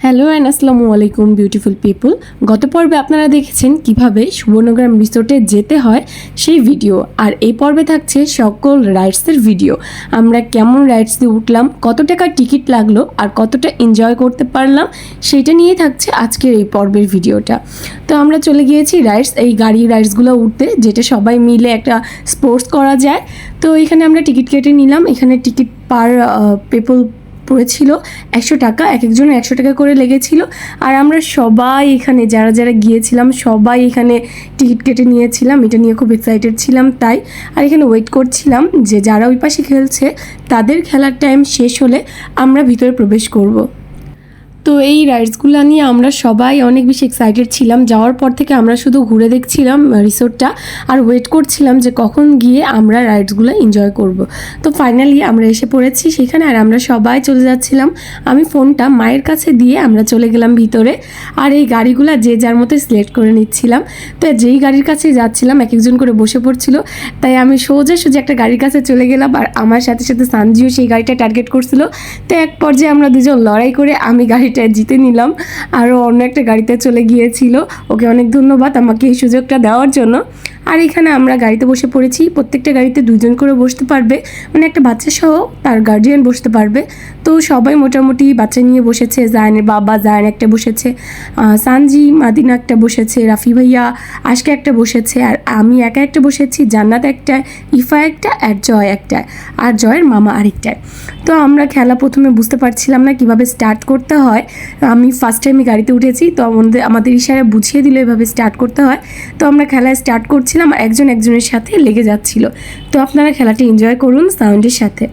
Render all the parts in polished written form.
Hello and আসসালামু আলাইকুম beautiful people. গত পর্বে আপনারা দেখেছেন কিভাবে সুবর্ণগ্রাম রিসোর্টে যেতে হয় সেই ভিডিও, আর এই পর্বে থাকছে সকল রাইডসের ভিডিও। আমরা কেমন রাইডস দিয়ে উঠলাম, কত টাকার টিকিট লাগলো আর কতটা এনজয় করতে পারলাম, সেইটা নিয়ে থাকছে আজকের এই পর্বের ভিডিওটা। তো আমরা চলে গিয়েছি এই গাড়ি রাইডসগুলো উঠতে, যেটা সবাই মিলে একটা স্পোর্টস করা যায়। তো এখানে আমরা টিকিট কেটে নিলাম। এখানে টিকিট পার পিপল পড়েছিল 100 টাকা, এক একজনের 100 টাকা করে লেগেছিল। আর আমরা সবাই এখানে যারা যারা গিয়েছিলাম সবাই এখানে টিকিট কেটে নিয়েছিলাম, এটা নিয়ে খুব এক্সাইটেড ছিলাম তাই। আর এখানে ওয়েট করছিলাম যে যারা ওই পাশে খেলছে তাদের খেলার টাইম শেষ হলে আমরা ভিতরে প্রবেশ করব। তো এই রাইডসগুলো নিয়ে আমরা সবাই অনেক বেশি এক্সাইটেড ছিলাম। যাওয়ার পর থেকে আমরা শুধু ঘুরে দেখছিলাম রিসোর্টটা আর ওয়েট করছিলাম যে কখন গিয়ে আমরা রাইডসগুলো এনজয় করব। তো ফাইনালি আমরা এসে পড়েছি সেখানে, আর আমরা সবাই চলে যাচ্ছিলাম। আমি ফোনটা মায়ের কাছে দিয়ে আমরা চলে গেলাম ভিতরে। আর এই গাড়িগুলো যে যার মতো সিলেক্ট করে নিচ্ছিলাম। তো যেই গাড়ির কাছে যাচ্ছিলাম এক একজন করে বসে পড়ছিল, তাই আমি সোজা একটা গাড়ির কাছে চলে গেলাম। আর আমার সাথে সাথে সানজিও সেই গাড়িটা টার্গেট করছিল। তো এক পর্যায়ে আমরা দুজন লড়াই করে আমি গাড়িটা জিতে নিলাম, আরও অন্য একটা গাড়িতে চলে গিয়েছিল। ওকে অনেক ধন্যবাদ আমাকে এই সুযোগটা দেওয়ার জন্য। আর এখানে আমরা গাড়িতে বসে পড়েছি। প্রত্যেকটা গাড়িতে দুজন করে বসতে পারবে, মানে একটা বাচ্চা সহ তার গার্ডিয়ান বসতে পারবে। তো সবাই মোটামুটি বাচ্চা নিয়ে বসেছে। জায়নের বাবা জায়ন একটা বসেছে, সানজি মাদিনা একটা বসেছে, রাফি ভাইয়া আজকে একটা বসেছে, আর আমি একা একটা বসেছি, জান্নাত একটা, ইফা একটা, আর জয় একটা, আর জয়ের মামা আরেকটায়। তো আমরা খেলা প্রথমে বুঝতে পারছিলাম না কিভাবে স্টার্ট করতে হয়। আমি ফার্স্ট টাইমে গাড়িতে উঠেছি, তো আমাদের ইশারায় বুঝিয়ে দিল এভাবে স্টার্ট করতে হয়। তো আমরা খেলায় স্টার্ট করছিলাম, একজন একজনের সাথে লেগে যাচ্ছিল। তো আপনারা খেলাটি এনজয় করুন সাউন্ডের সাথে।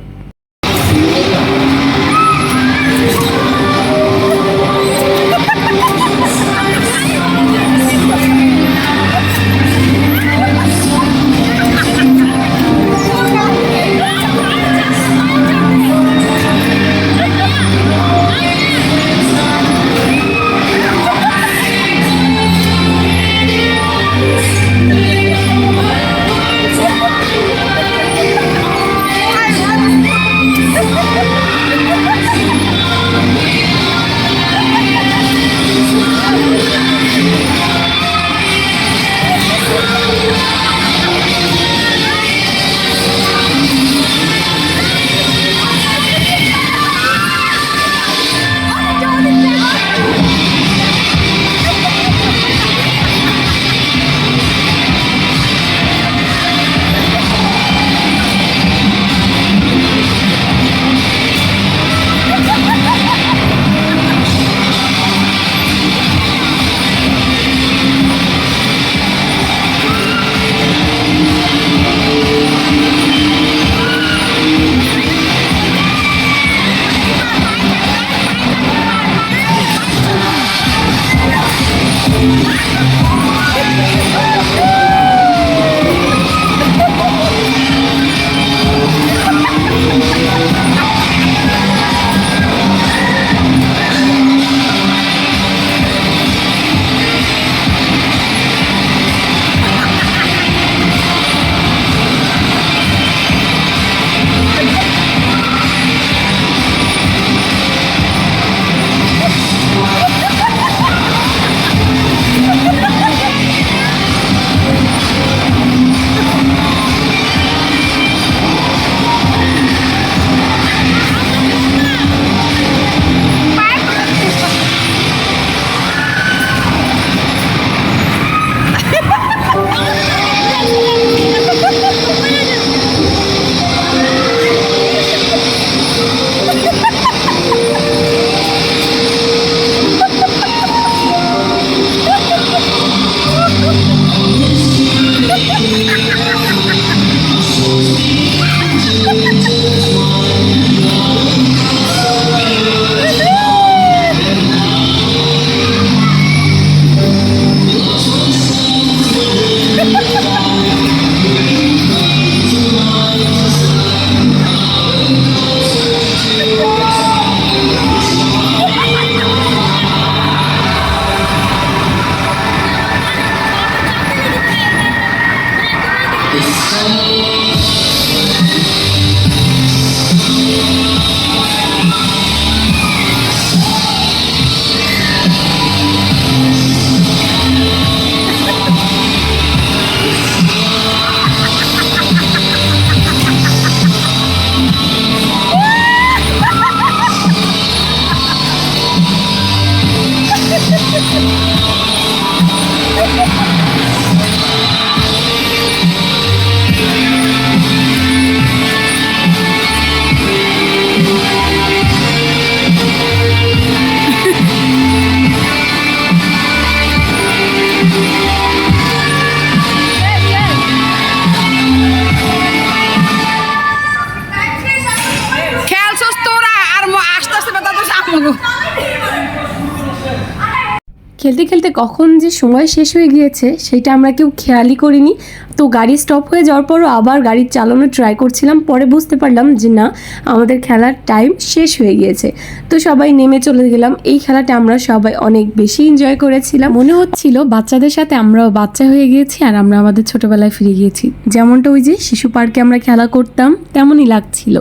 খেলতে খেলতে কখন যে সময় শেষ হয়ে গিয়েছে সেটা আমরা কেউ খেয়ালই করিনি। তো গাড়ি স্টপ হয়ে যাওয়ার পরও আবার গাড়ি চালানো ট্রাই করছিলাম, পরে বুঝতে পারলাম যে না, আমাদের খেলার টাইম শেষ হয়ে গিয়েছে। তো সবাই নেমে চলে গেলাম। এই খেলাটা আমরা সবাই অনেক বেশি এনজয় করেছিলাম, মনে হচ্ছিল বাচ্চাদের সাথে আমরাও বাচ্চা হয়ে গিয়েছি আর আমরা আমাদের ছোটবেলায় ফিরে গিয়েছি। যেমনটা ওই যে শিশু পার্কে আমরা খেলা করতাম তেমনই লাগছিল।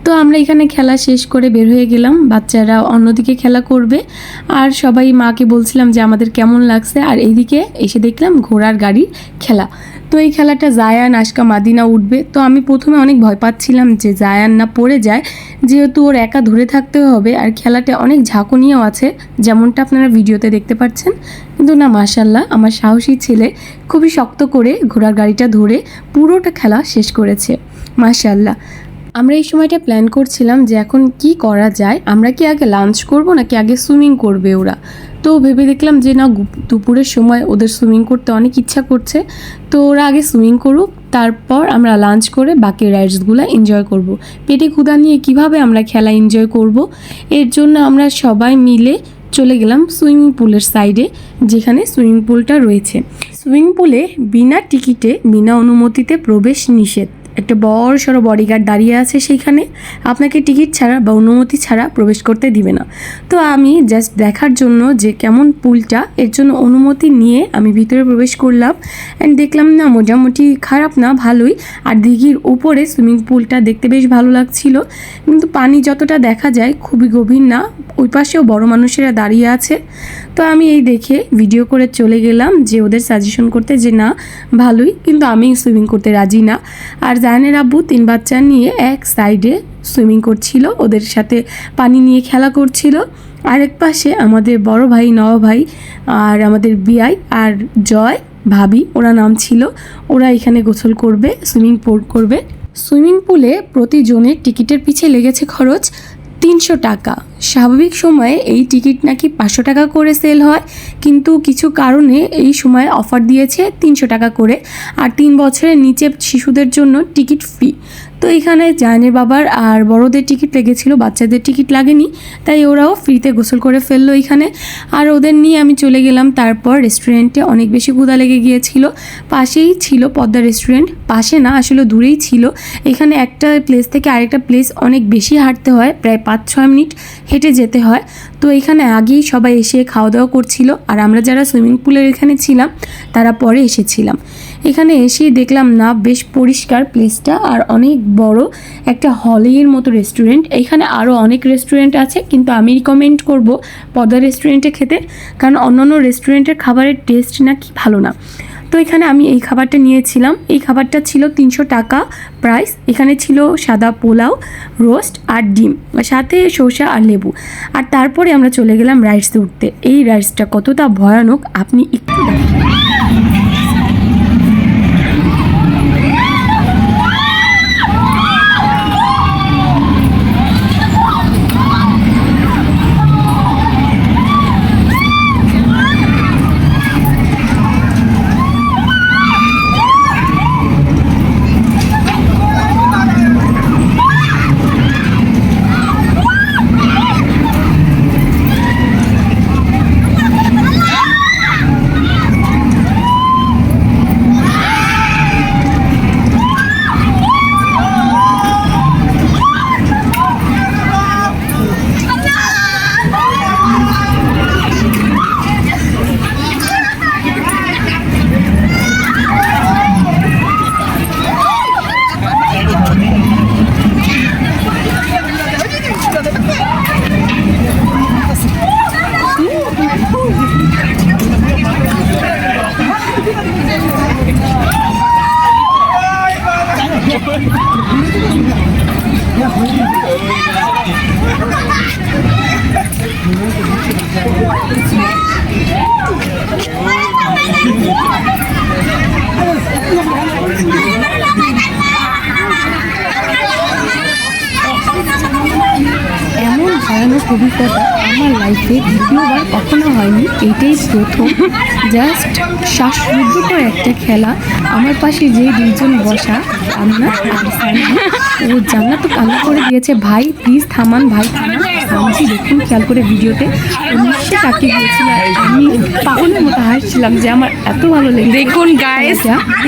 তো আমরা এখানে খেলা শেষ করে বের হয়ে গেলাম, বাচ্চারা অন্যদিকে খেলা করবে আর সবাই মাকে বলছিলাম যে আমাদের কেমন লাগছে। আর এইদিকে এসে দেখলাম ঘোড়ার গাড়ির খেলা। তো এই খেলাটা জায়ান, আশকা, মাদিনা উঠবে। তো আমি প্রথমে অনেক ভয় পাচ্ছিলাম যে জায়ান না পড়ে যায়, যেহেতু ওর একা ধরে থাকতে হবে আর খেলাটা অনেক ঝাঁকুনিও আছে, যেমনটা আপনারা ভিডিওতে দেখতে পাচ্ছেন। কিন্তু না, মাশাল্লাহ, আমার সাহসী ছেলে খুবই শক্ত করে ঘোড়ার গাড়িটা ধরে পুরোটা খেলা শেষ করেছে, মাশাল্লাহ। আমরা এই সময়টা প্ল্যান করছিলাম যে এখন কি করা যায়, আমরা কি আগে লাঞ্চ করব নাকি আগে সুইমিং করবে ওরা। তো ভেবে দেখলাম যে না, দুপুরের সময় ওদের সুইমিং করতে অনেক ইচ্ছা করছে, তো ওরা আগে সুইমিং করুক, তারপর আমরা লাঞ্চ করে বাকি রাইডসগুলো এনজয় করব। পেটে ক্ষুধা নিয়ে কিভাবে আমরা খেলা এনজয় করব, এর জন্য আমরা সবাই মিলে চলে গেলাম সুইমিং পুলের সাইডে, যেখানে সুইমিং পুলটা রয়েছে। সুইমিং পুলে বিনা টিকিটে, বিনা অনুমতিতে প্রবেশ নিষেধ। একটা বড় সড়ো বডিগার্ড দাঁড়িয়ে আছে সেইখানে, আপনাকে টিকিট ছাড়া বা অনুমতি ছাড়া প্রবেশ করতে দিবে না। তো আমি জাস্ট দেখার জন্য যে কেমন পুলটা, এর জন্য অনুমতি নিয়ে আমি ভিতরে প্রবেশ করলাম অ্যান্ড দেখলাম না, মোটামুটি খারাপ না, ভালোই। আর দিঘির উপরে সুইমিং পুলটা দেখতে বেশ ভালো লাগছিল, কিন্তু পানি যতটা দেখা যায় খুবই গভীর না। ওই পাশেও বড় মানুষেরা দাঁড়িয়ে আছে। তো আমি এই দেখে ভিডিও করে চলে গেলাম যে ওদের সাজেশন করতে যে না, ভালোই, কিন্তু আমি সুইমিং করতে রাজি না। আর জায়ানের আব্বু 3 বাচ্চা নিয়ে এক সাইডে সুইমিং করছিল, ওদের সাথে পানি নিয়ে খেলা করছিল। আরেক পাশে আমাদের বড় ভাই, নওয়া ভাই আর আমাদের বিআই আর জয় ভাবি, ওরা নাম ছিল, ওরা এখানে গোসল করবে, সুইমিং পুল করবে। সুইমিং পুলে প্রতিজনের টিকিটের পিছে লেগেছে খরচ 300 টাকা। স্বাভাবিক সময়ে এই টিকিট নাকি 500 টাকা করে সেল হয়, কিন্তু কিছু কারণে এই সময় অফার দিয়েছে 300 টাকা করে। আর 3 বছরের নিচে শিশুদের জন্য টিকিট ফ্রি। তো এখানে জায়ানের বাবার আর বড়দের টিকিট লেগেছিল, বাচ্চাদের টিকিট লাগেনি, তাই ওরাও ফ্রিতে গোসল করে ফেললো এখানে। আর ওদের নিয়ে আমি চলে গেলাম তারপর রেস্টুরেন্টে। অনেক বেশি ক্ষুধা লেগে গিয়েছিল, পাশেই ছিল পদ্মা রেস্টুরেন্ট, পাশে না আসলে দূরেই ছিল। এখানে একটা প্লেস থেকে আরেকটা প্লেস অনেক বেশি হাঁটতে হয়, প্রায় 5-6 মিনিট হেঁটে যেতে হয়। তো এখানে আগেই সবাই এসে খাওয়া দাওয়া করছিল, আর আমরা যারা সুইমিং পুলের এখানে ছিলাম তারা পরে এসেছিলাম। এখানে এসেই দেখলাম না, বেশ পরিষ্কার প্লেসটা আর অনেক বড় একটা হলের মতো রেস্টুরেন্ট। এখানে আরও অনেক রেস্টুরেন্ট আছে, কিন্তু আমি রিকমেন্ড করব পদ্মা রেস্টুরেন্টে খেতে, কারণ অন্যান্য রেস্টুরেন্টের খাবারের টেস্ট নাকি ভালো না। তো এখানে আমি এই খাবারটা নিয়েছিলাম। এই খাবারটা ছিল 300 টাকা প্রাইস। এখানে ছিল সাদা পোলাও, রোস্ট আর ডিম, সাথে শসা আর লেবু। আর তারপরে আমরা চলে গেলাম রাইডসে উঠতে। এই রাইডসটা কতটা ভয়ানক আপনি একটু দেখেন। এমন ভয়ানক অভিজ্ঞতা আমার আমার লাইফে দ্বিতীয়বার কখনো হয়নি, এটাই প্রথম। জাস্ট শ্বাসরুদ্ধকর একটা খেলা। আমার পাশে যে দুইজন বসা, জান্নাত আর সানজি, ও জান্নাত তো কান্না করে দিয়েছে, ভাই প্লিজ থামান, ভাই থামান। সানজি দেখুন খেয়াল করে ভিডিওতে নিশ্চয়ই কাটিয়ে গিয়েছিল, আমি পাগলের মতো হাসছিলাম যে আমার এত ভালো লেগেছে। দেখুন গাইস,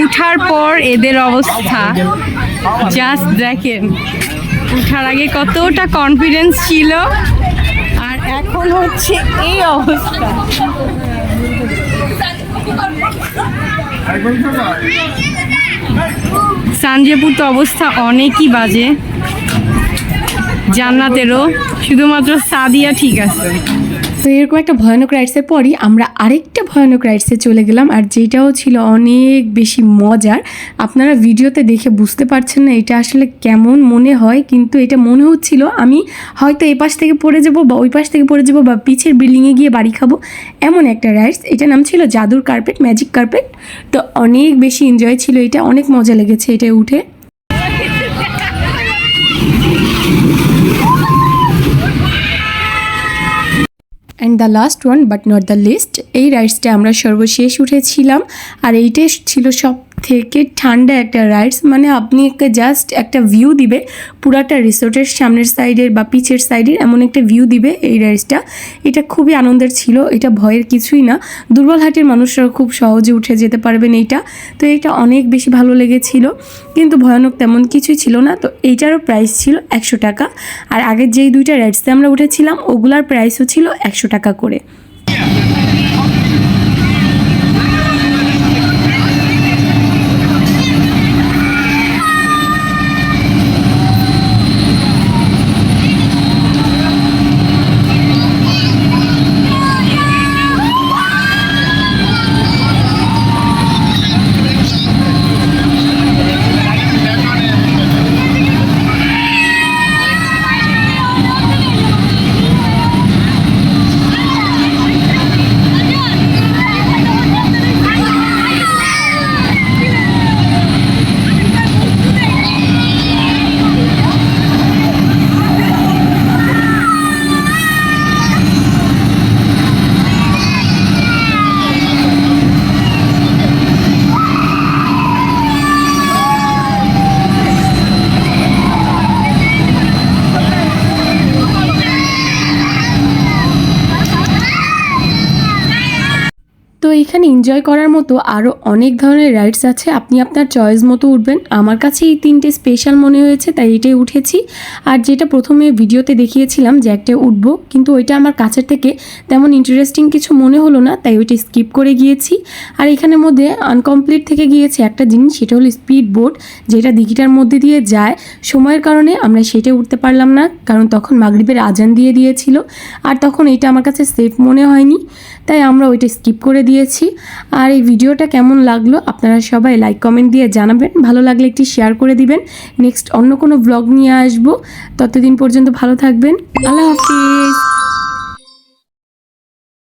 উঠার পর এদের অবস্থা জাস্ট দেখেন। উঠার আগে কতটা কনফিডেন্স ছিল আর এখন হচ্ছে এই অবস্থা। সানজিপুর তো অবস্থা অনেকই বাজে, জান্নাতেরও, শুধুমাত্র সাদিয়া ঠিক আছে। তো এরকম একটা ভয়ানক রাইডসের পরই আমরা আরেকটা ভয়ানক রাইডসে চলে গেলাম, আর যেটাও ছিল অনেক বেশি মজার। আপনারা ভিডিওতে দেখে বুঝতে পারছেন না এটা আসলে কেমন মনে হয়, কিন্তু এটা মনে হচ্ছিল আমি হয়তো এই পাশ থেকে পড়ে যাব বা ওই পাশ থেকে পড়ে যাব বা পিছের বিল্ডিংয়ে গিয়ে বাড়ি খাবো, এমন একটা রাইডস। এটা নাম ছিল জাদুর কার্পেট, ম্যাজিক কার্পেট। তো অনেক বেশি এনজয় ছিল এটা, অনেক মজা লেগেছে এটা উঠে। And the last one but not the least, এই রাইডসটা আমরা সর্বশেষ উঠেছিলাম। আর এইটাই ছিল সব থেকে ঠান্ডা একটা রাইডস, মানে আপনি জাস্ট একটা ভিউ দিবে পুরাটা রিসোর্টের সামনের সাইডের বা পিছের সাইডের, এমন একটা ভিউ দিবে এই রাইডসটা। এটা খুবই আনন্দের ছিল, এটা ভয়ের কিছুই না, দুর্বল হার্টের মানুষরা খুব সহজে উঠে যেতে পারবেন এইটা। তো এটা অনেক বেশি ভালো লেগেছিল, কিন্তু ভয়ানক তেমন কিছুই ছিল না। তো এইটারও প্রাইস ছিল 100 টাকা, আর আগের যেই দুইটা রাইডসে আমরা উঠেছিলাম ওগুলার প্রাইসও ছিল 100 টাকা করে। তো এখানে এনজয় করার মতো আরও অনেক ধরনের রাইডস আছে, আপনি আপনার চয়েস মতো উঠবেন। আমার কাছে এই তিনটে স্পেশাল মনে হয়েছে তাই এটাই উঠেছি। আর যেটা প্রথমে ভিডিওতে দেখিয়েছিলাম যে একটা উঠবো, কিন্তু ওইটা আমার কাছের থেকে তেমন ইন্টারেস্টিং কিছু মনে হলো না, তাই ওইটা স্কিপ করে গিয়েছি। আর এখানের মধ্যে আনকমপ্লিট থেকে গিয়েছে একটা জিনিস, সেটা হলো স্পিড বোট, যেটা দিঘিটার মধ্যে দিয়ে যায়। সময়ের কারণে আমরা সেটা উঠতে পারলাম না, কারণ তখন মাগরিবের আজান দিয়ে দিয়েছিল, আর তখন এটা আমার কাছে সেফ মনে হয়নি, তাই আমরা ওইটা স্কিপ করে দিয়েছি। আর এই ভিডিওটা কেমন লাগলো আপনারা সবাই লাইক কমেন্ট দিয়ে জানাবেন, ভালো লাগলে একটি শেয়ার করে দিবেন। নেক্সট অন্য কোনো ব্লগ নিয়ে আসবো, ততদিন পর্যন্ত ভালো থাকবেন, আল্লাহ হাফিজ।